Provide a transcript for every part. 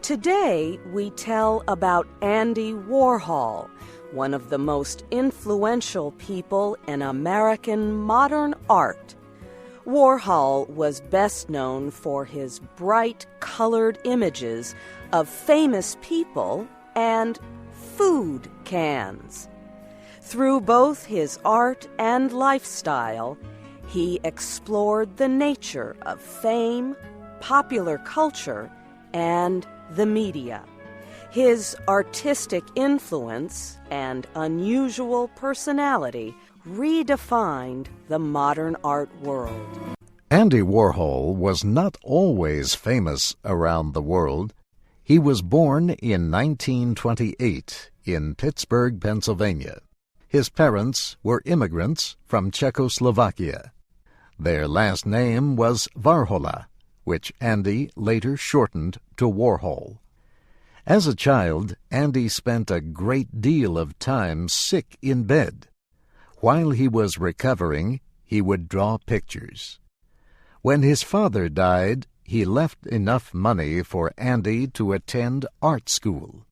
Today, we tell about Andy Warhol, one of the most influential people in American modern art. Warhol was best known for his bright, colored images of famous people and food cans. Through both his art and lifestyle, he explored the nature of fame, popular culture, and the media. His artistic influence and unusual personality redefined the modern art world. Andy Warhol was not always famous around the world. He was born in 1928 in Pittsburgh, Pennsylvania. His parents were immigrants from Czechoslovakia. Their last name was Warhola, which Andy later shortened to Warhol. As a child, Andy spent a great deal of time sick in bed. While he was recovering, he would draw pictures. When his father died, he left enough money for Andy to attend art school.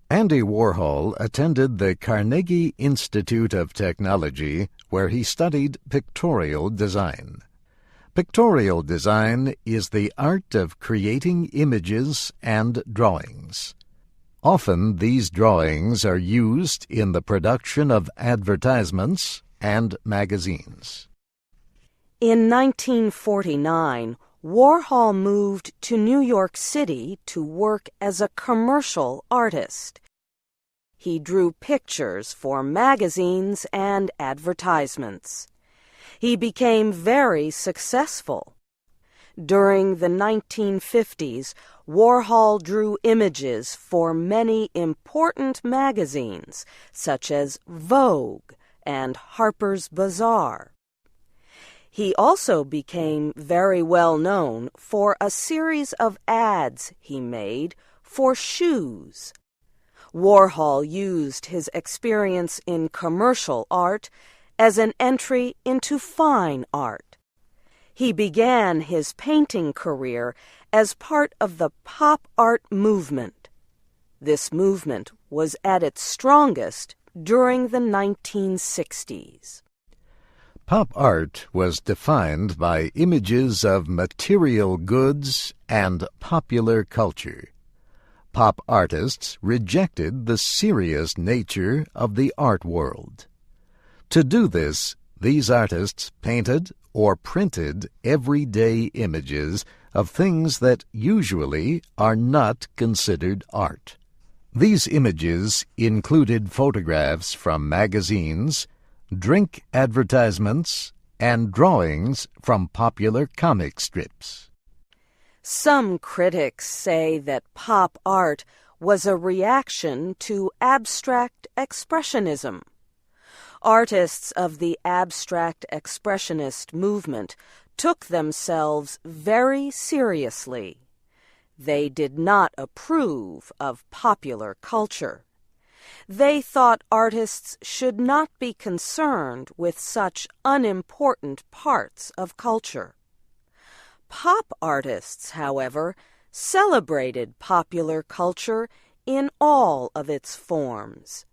Andy Warhol attended the Carnegie Institute of Technology, where he studied pictorial design. Pictorial design is the art of creating images and drawings. Often these drawings are used in the production of advertisements and magazines. In 1949, Warhol moved to New York City to work as a commercial artist. He drew pictures for magazines and advertisements. He became very successful. During the 1950s, Warhol drew images for many important magazines, such as Vogue and Harper's Bazaar. He also became very well known for a series of ads he made for shoes. Warhol used his experience in commercial art as an entry into fine art. He began his painting career as part of the pop art movement. This movement was at its strongest during the 1960s. Pop art was defined by images of material goods and popular culture. Pop artists rejected the serious nature of the art world. To do this, these artists painted or printed everyday images of things that usually are not considered art. These images included photographs from magazines, drink advertisements, and drawings from popular comic strips. Some critics say that pop art was a reaction to abstract expressionism. Artists of the abstract expressionist movement took themselves very seriously. They did not approve of popular culture. They thought artists should not be concerned with such unimportant parts of culture. Pop artists, however, celebrated popular culture in all of its forms.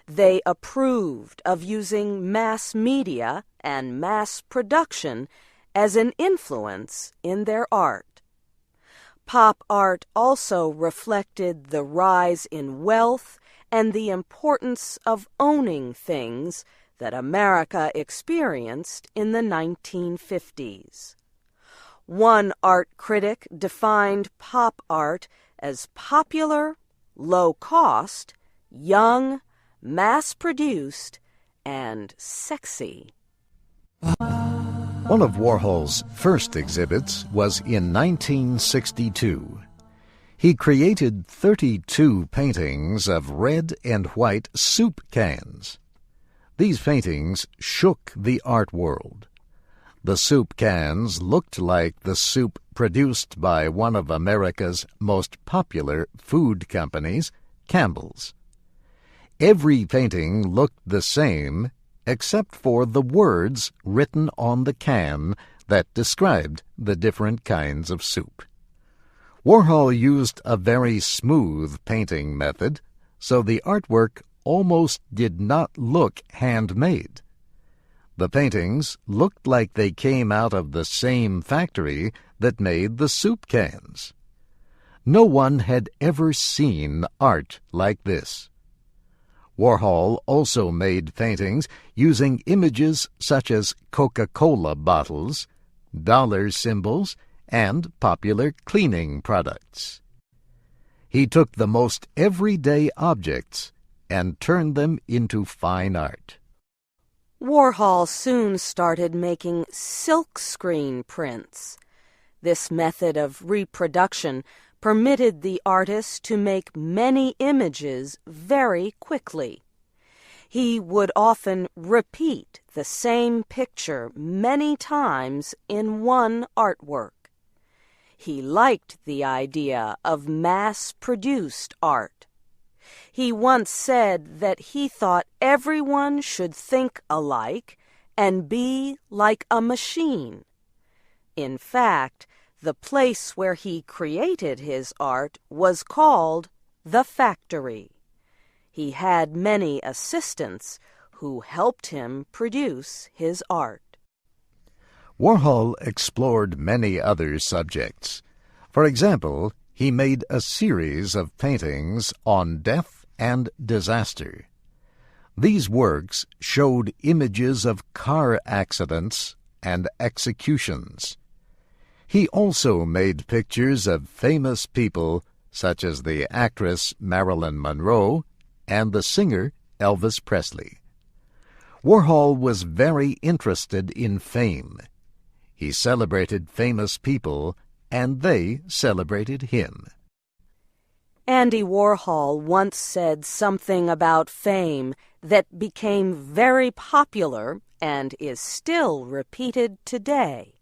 They approved of using mass media and mass production as an influence in their art. Pop art also reflected the rise in wealth and the importance of owning things that America experienced in the 1950s. One art critic defined pop art as popular, low-cost, young, mass-produced, and sexy. One of Warhol's first exhibits was in 1962. He created 32 paintings of red and white soup cans. These paintings shook the art world. The soup cans looked like the soup produced by one of America's most popular food companies, Campbell's. Every painting looked the same except for the words written on the can that described the different kinds of soup. Warhol used a very smooth painting method, so the artwork almost did not look handmade. The paintings looked like they came out of the same factory that made the soup cans. No one had ever seen art like this. Warhol also made paintings using images such as Coca-Cola bottles, dollar symbols, and popular cleaning products. He took the most everyday objects and turned them into fine art. Warhol soon started making silkscreen prints. This method of reproduction permitted the artist to make many images very quickly. He would often repeat the same picture many times in one artwork. He liked the idea of mass-produced art. He once said that he thought everyone should think alike and be like a machine. In fact, the place where he created his art was called the factory. He had many assistants who helped him produce his art. Warhol explored many other subjects. For example, he made a series of paintings on death and disaster. These works showed images of car accidents and executions. He also made pictures of famous people such as the actress Marilyn Monroe and the singer Elvis Presley. Warhol was very interested in fame. He celebrated famous people, and they celebrated him. Andy Warhol once said something about fame that became very popular and is still repeated today.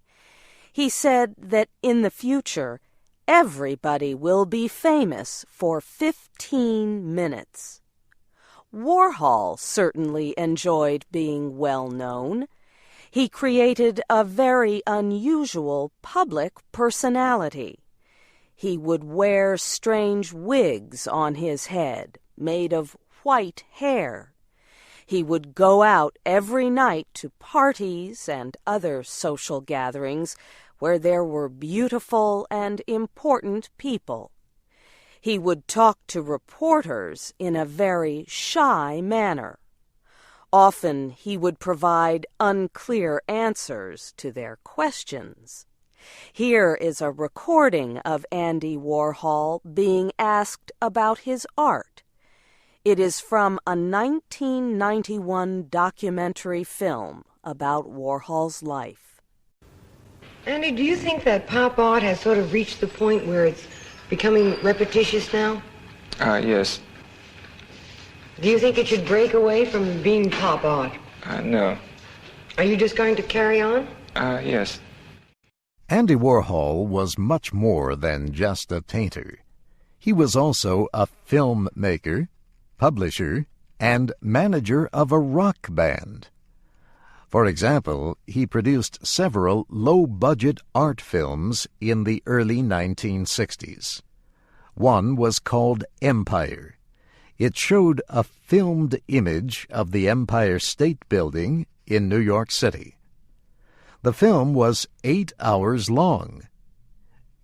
He said that in the future, everybody will be famous for 15 minutes. Warhol certainly enjoyed being well known. He created a very unusual public personality. He would wear strange wigs on his head, made of white hair. He would go out every night to parties and other social gatherings where there were beautiful and important people. He would talk to reporters in a very shy manner. Often he would provide unclear answers to their questions. Here is a recording of Andy Warhol being asked about his art. It is from a 1991 documentary film about Warhol's life. Andy, do you think that pop art has sort of reached the point where it's becoming repetitious now? Yes. Do you think it should break away from being pop art? No. Are you just going to carry on? Yes. Andy Warhol was much more than just a painter. He was also a filmmaker, publisher, and manager of a rock band. For example, he produced several low-budget art films in the early 1960s. One was called Empire. It showed a filmed image of the Empire State Building in New York City. The film was 8 hours long.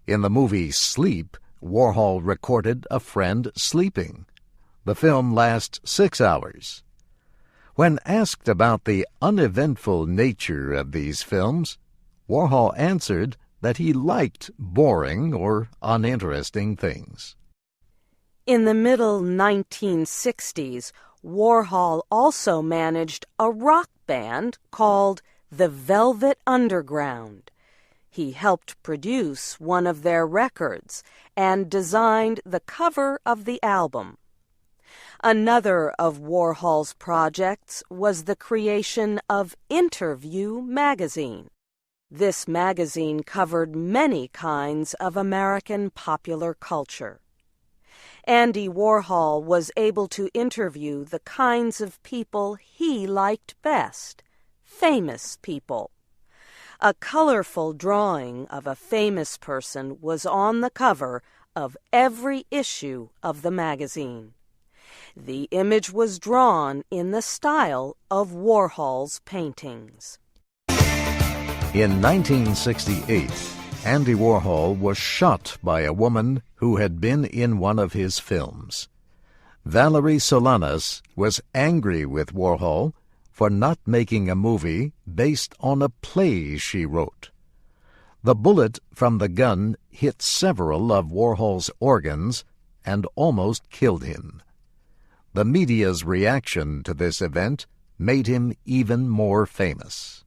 In the movie Sleep, Warhol recorded a friend sleeping. The film lasts 6 hours. When asked about the uneventful nature of these films, Warhol answered that he liked boring or uninteresting things. In the middle 1960s, Warhol also managed a rock band called the Velvet Underground. He helped produce one of their records and designed the cover of the album. Another of Warhol's projects was the creation of Interview magazine. This magazine covered many kinds of American popular culture. Andy Warhol was able to interview the kinds of people he liked best, famous people. A colorful drawing of a famous person was on the cover of every issue of the magazine. The image was drawn in the style of Warhol's paintings. In 1968, Andy Warhol was shot by a woman who had been in one of his films. Valerie Solanas was angry with Warhol for not making a movie based on a play she wrote. The bullet from the gun hit several of Warhol's organs and almost killed him. The media's reaction to this event made him even more famous.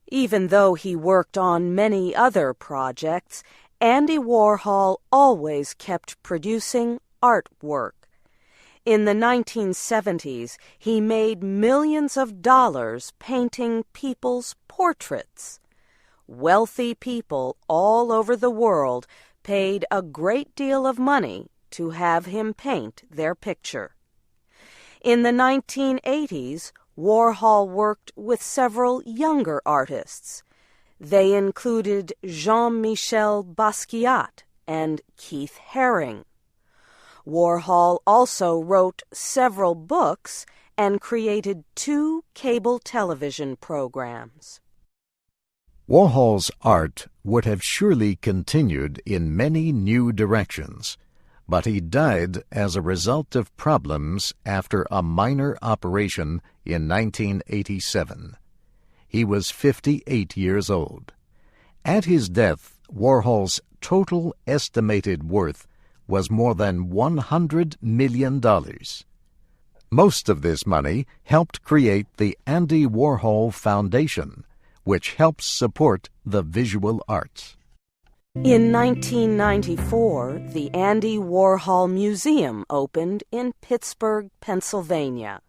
Even though he worked on many other projects, Andy Warhol always kept producing artwork. In the 1970s, he made millions of dollars painting people's portraits. Wealthy people all over the world paid a great deal of money to have him paint their picture. In the 1980s, Warhol worked with several younger artists. They included Jean-Michel Basquiat and Keith Haring. Warhol also wrote several books and created 2 cable television programs. Warhol's art would have surely continued in many new directions, but he died as a result of problems after a minor operation in 1987. He was 58 years old. At his death, Warhol's total estimated worth was more than $100 million. Most of this money helped create the Andy Warhol Foundation, which helps support the visual arts. In 1994, the Andy Warhol Museum opened in Pittsburgh, Pennsylvania.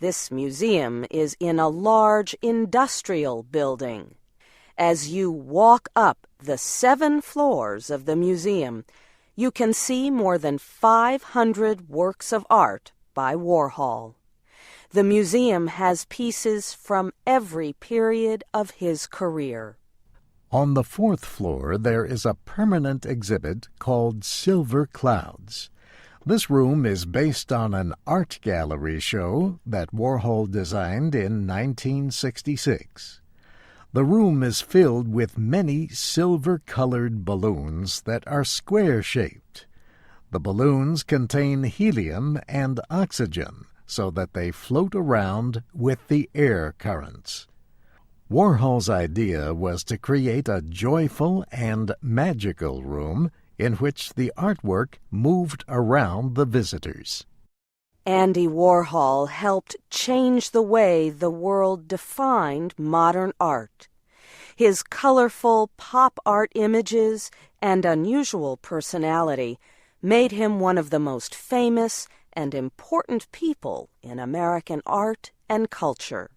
This museum is in a large industrial building. As you walk up the 7 floors of the museum, you can see more than 500 works of art by Warhol. The museum has pieces from every period of his career. On the 4th floor, there is a permanent exhibit called Silver Clouds. This room is based on an art gallery show that Warhol designed in 1966. The room is filled with many silver-colored balloons that are square-shaped. The balloons contain helium and oxygen so that they float around with the air currents. Warhol's idea was to create a joyful and magical room in which the artwork moved around the visitors. Andy Warhol helped change the way the world defined modern art. His colorful pop art images and unusual personality made him one of the most famous and important people in American art and culture.